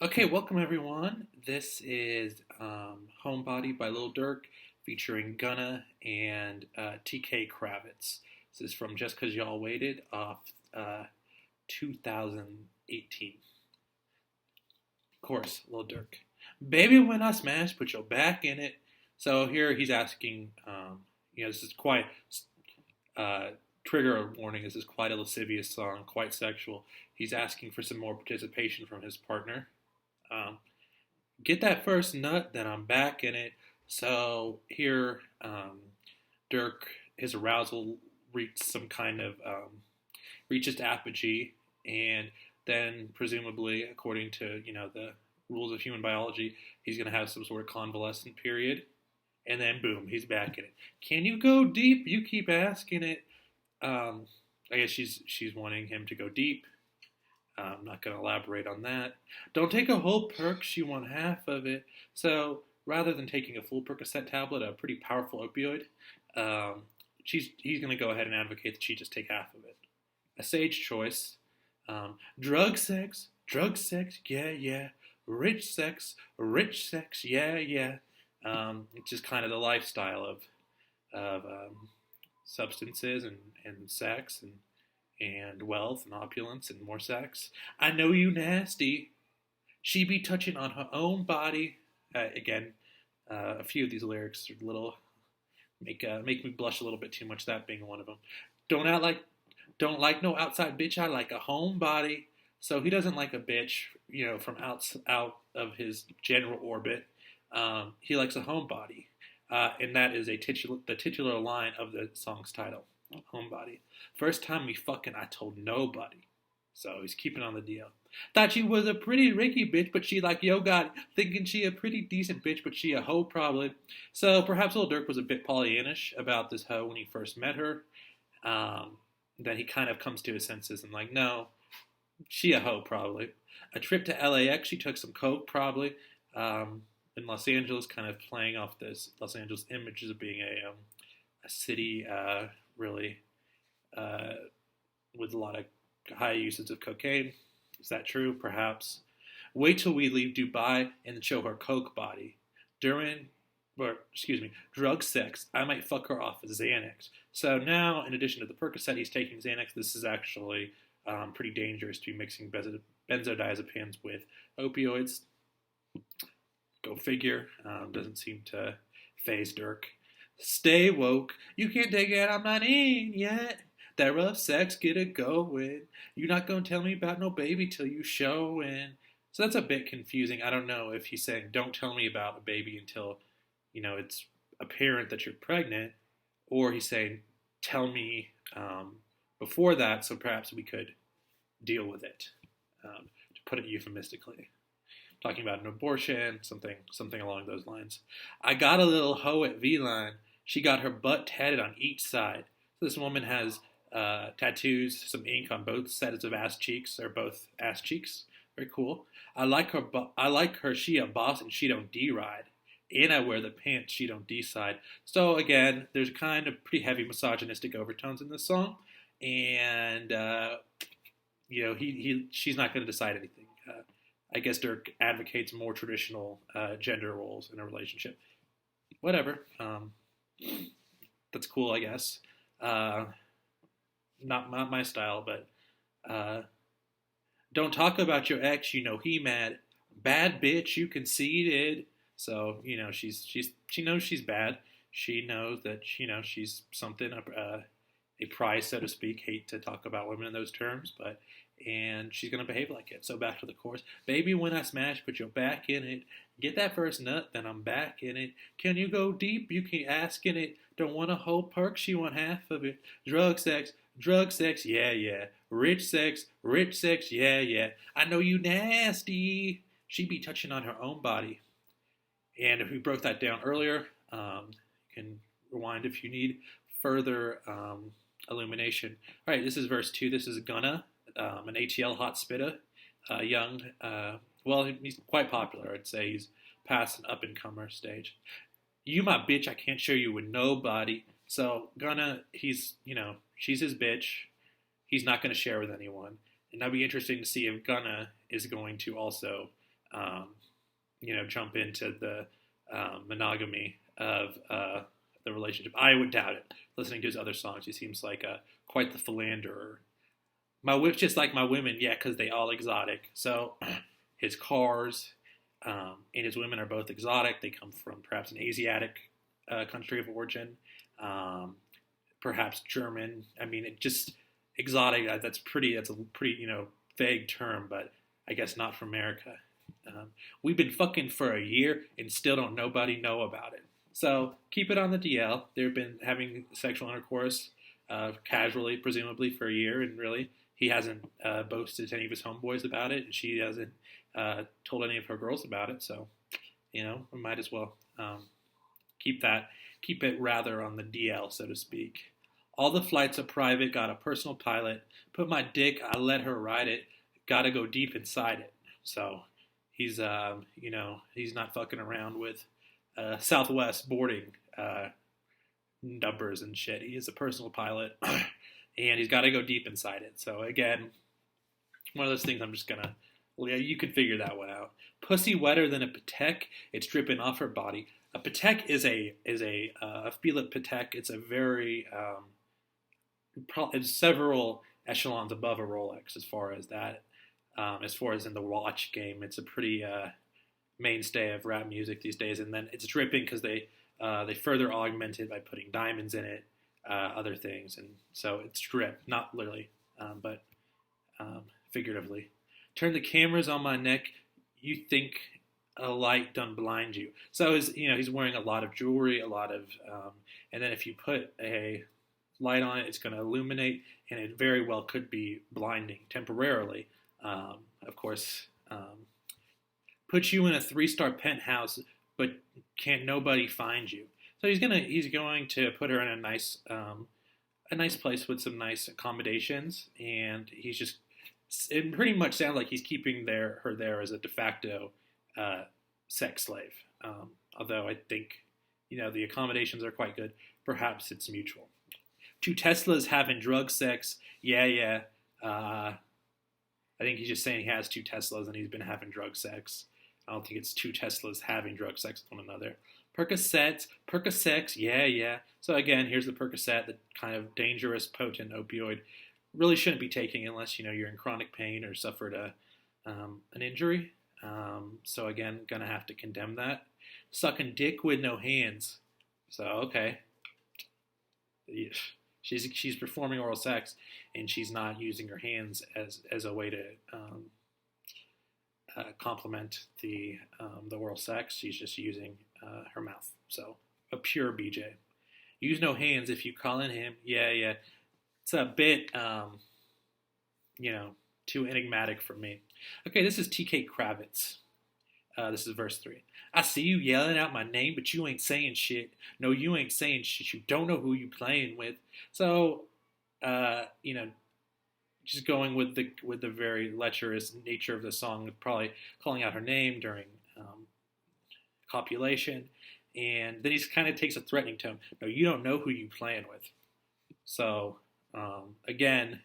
Okay, welcome everyone. This is Homebody by Lil Durk featuring Gunna and TK Kravitz. This is from Just Cause Y'all Waited off 2018. Of course, Lil Durk. Baby, when I smash, put your back in it. So here he's asking, this is quite, uh, trigger warning, this is quite a lascivious song, quite sexual. He's asking for some more participation from his partner. Um, get that first nut, then I'm back in it. So here, Dirk, his arousal reached some kind of reaches to apogee, and then presumably, according to the rules of human biology, he's going to have some sort of convalescent period, and then boom, he's back in it. Can you go deep? You keep asking it. Um, I guess she's wanting him to go deep. I'm not going to elaborate on that. Don't take a whole perk, she want half of it. So rather than taking a full Percocet tablet, a pretty powerful opioid, um, he's going to go ahead and advocate that she just take half of it. A sage choice. Drug sex, yeah, yeah. Rich sex, yeah, yeah. It's just kind of the lifestyle of substances and sex and wealth and opulence and more sex. I know you nasty. She be touching on her own body. Again, a few of these lyrics are a little make me blush a little bit too much. That being one of them. Don't act like don't like no outside bitch. I like a homebody. So he doesn't like a bitch, from out of his general orbit. He likes a homebody, and that is the titular line of the song's title, homebody. First time we fucking, I told nobody. So he's keeping on the deal. Thought she was a pretty Ricky bitch, but she like yo got thinking she a pretty decent bitch, but she a hoe probably. So perhaps Lil Durk was a bit Pollyannish about this hoe when he first met her. Then he kind of comes to his senses and like, no, she a hoe probably. A trip to LAX, she took some coke probably. In Los Angeles, kind of playing off this Los Angeles images of being a city really uh, with a lot of high usage of cocaine. Is that true? Perhaps. Wait till we leave Dubai and show her coke body. Drug sex. I might fuck her off with Xanax. So now, in addition to the Percocet, he's taking Xanax. This is actually pretty dangerous to be mixing benzodiazepines with opioids. Go figure. Doesn't seem to phase Dirk. Stay woke. You can't take it. I'm not in yet. That rough sex, get it going. You're not gonna tell me about no baby till you showin'. So that's a bit confusing. I don't know if he's saying don't tell me about a baby until it's apparent that you're pregnant, or he's saying tell me before that, so perhaps we could deal with it. To put it euphemistically, talking about an abortion, something along those lines. I got a little hoe at V-Line. She got her butt tatted on each side. So this woman has tattoos, some ink on both sides of ass cheeks, or both ass cheeks. Very cool. I like her. I like her. She a boss and she don't D-ride. And I wear the pants. She don't decide. So again, there's kind of pretty heavy misogynistic overtones in this song, and she's not going to decide anything. I guess Dirk advocates more traditional gender roles in a relationship. Whatever. That's cool, I guess. Not my style, but don't talk about your ex. He mad. Bad bitch, you conceited. So she knows she's bad. She knows that she's something, a prize, so to speak. Hate to talk about women in those terms, and she's gonna behave like it. So back to the chorus. Baby, when I smash, put your back in it. Get that first nut, then I'm back in it. Can you go deep? You keep asking it. Don't want a whole perk, she want half of it. Drug sex, yeah, yeah. Rich sex, yeah, yeah. I know you nasty. She be touching on her own body. And if we broke that down earlier, you can rewind if you need further illumination. All right, this is verse 2. This is Gunna, an ATL hot spitter, young. He's quite popular. I'd say he's past an up-and-comer stage. You my bitch, I can't share you with nobody. So Gunna, she's his bitch. He's not going to share with anyone. And that'd be interesting to see if Gunna is going to also um, jump into the monogamy of the relationship. I would doubt it. Listening to his other songs, he seems like quite the philanderer. My whip's just like my women, yeah, because they all exotic. So his cars and his women are both exotic. They come from perhaps an Asiatic country of origin, um, perhaps German. I mean, it just exotic. That's pretty. That's a pretty vague term, but I guess not from America. We've been fucking for a year and still don't nobody know about it. So keep it on the DL. They've been having sexual intercourse casually, presumably for a year, and really he hasn't boasted to any of his homeboys about it, and she hasn't told any of her girls about it. So we might as well keep it rather on the DL, so to speak. All the flights are private. Got a personal pilot. Put my dick. I let her ride it. Got to go deep inside it. So he's he's not fucking around with Southwest boarding numbers and shit. He is a personal pilot, and he's got to go deep inside it. So again, one of those things I'm just gonna, yeah, you can figure that one out. Pussy wetter than a Patek. It's dripping off her body. A Patek is a Philip Patek. It's a very it's several echelons above a Rolex as far as that. As far as in the watch game, it's a pretty mainstay of rap music these days. And then it's dripping because they further augment it by putting diamonds in it, other things, and so it's drip, not literally, but figuratively. Turn the cameras on my neck. You think a light done blind you. So he's wearing a lot of jewelry, a lot of, and then if you put a light on it, it's going to illuminate, and it very well could be blinding temporarily. Of course, put you in a 3-star penthouse, but can't nobody find you. So he's going to put her in a nice place with some nice accommodations, and it pretty much sounds like he's keeping her there as a de facto sex slave. Although I think the accommodations are quite good. Perhaps it's mutual. 2 Teslas having drug sex. Yeah. I think he's just saying he has 2 Teslas and he's been having drug sex. I don't think it's 2 Teslas having drug sex with one another. Percocets, yeah. So again, here's the Percocet, the kind of dangerous, potent opioid. Really shouldn't be taking unless you're in chronic pain or suffered an injury. So again, gonna have to condemn that. Sucking dick with no hands. So okay, she's performing oral sex, and she's not using her hands as a way to complement the oral sex. She's just using her mouth. So a pure BJ. Use no hands if you calling him. Yeah. It's a bit too enigmatic for me. Okay, this is TK Kravitz. This is verse 3. I see you yelling out my name, but you ain't saying shit. No, you ain't saying shit. You don't know who you playing with. So, just going with the very lecherous nature of the song, probably calling out her name during copulation, and then he kind of takes a threatening tone. No, you don't know who you playing with. So, again,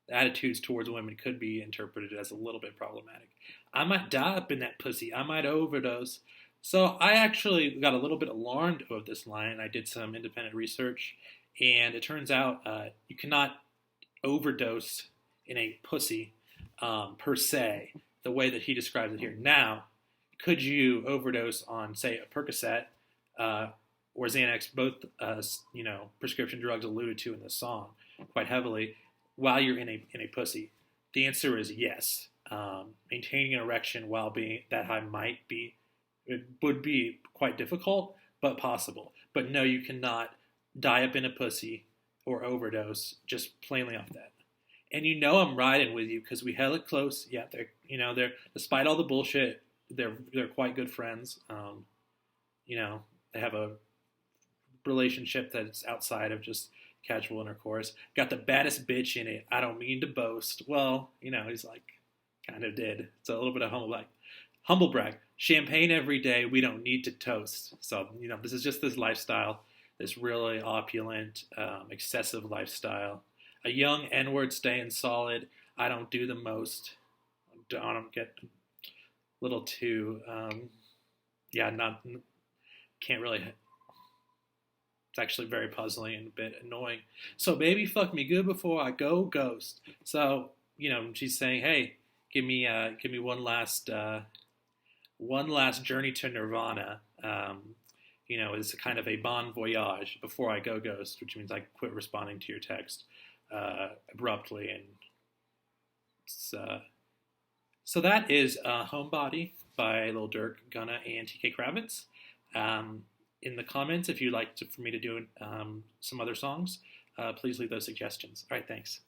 the attitudes towards women could be interpreted as a little bit problematic. I might die up in that pussy. I might overdose. So I actually got a little bit alarmed of this line. I did some independent research, and it turns out you cannot overdose in a pussy per se, the way that he describes it here. Now, could you overdose on, say, a Percocet or Xanax, both prescription drugs alluded to in the song quite heavily, while you're in a pussy? The answer is yes. Maintaining an erection while being that high would be quite difficult, but possible. But no, you cannot die up in a pussy or overdose just plainly off that. And I'm riding with you because we held it close. Yeah, they're despite all the bullshit, they're quite good friends. They have a relationship that's outside of just casual intercourse. Got the baddest bitch in it. I don't mean to boast. Well, he's like, kind of did. It's a little bit of humble brag. Champagne every day. We don't need to toast. So, this is just this lifestyle, this really opulent, excessive lifestyle. A young N-word staying solid. I don't do the most. I don't get little too, yeah, not can't really. It's actually very puzzling and a bit annoying. So baby, fuck me good before I go ghost. So she's saying, hey, give me one last journey to nirvana. It's a kind of a bon voyage before I go ghost, which means I quit responding to your text abruptly. And so that is Homebody by Lil Durk, Gunna, and TK Kravitz. In the comments, if you'd like for me to do some other songs, please leave those suggestions. All right, thanks.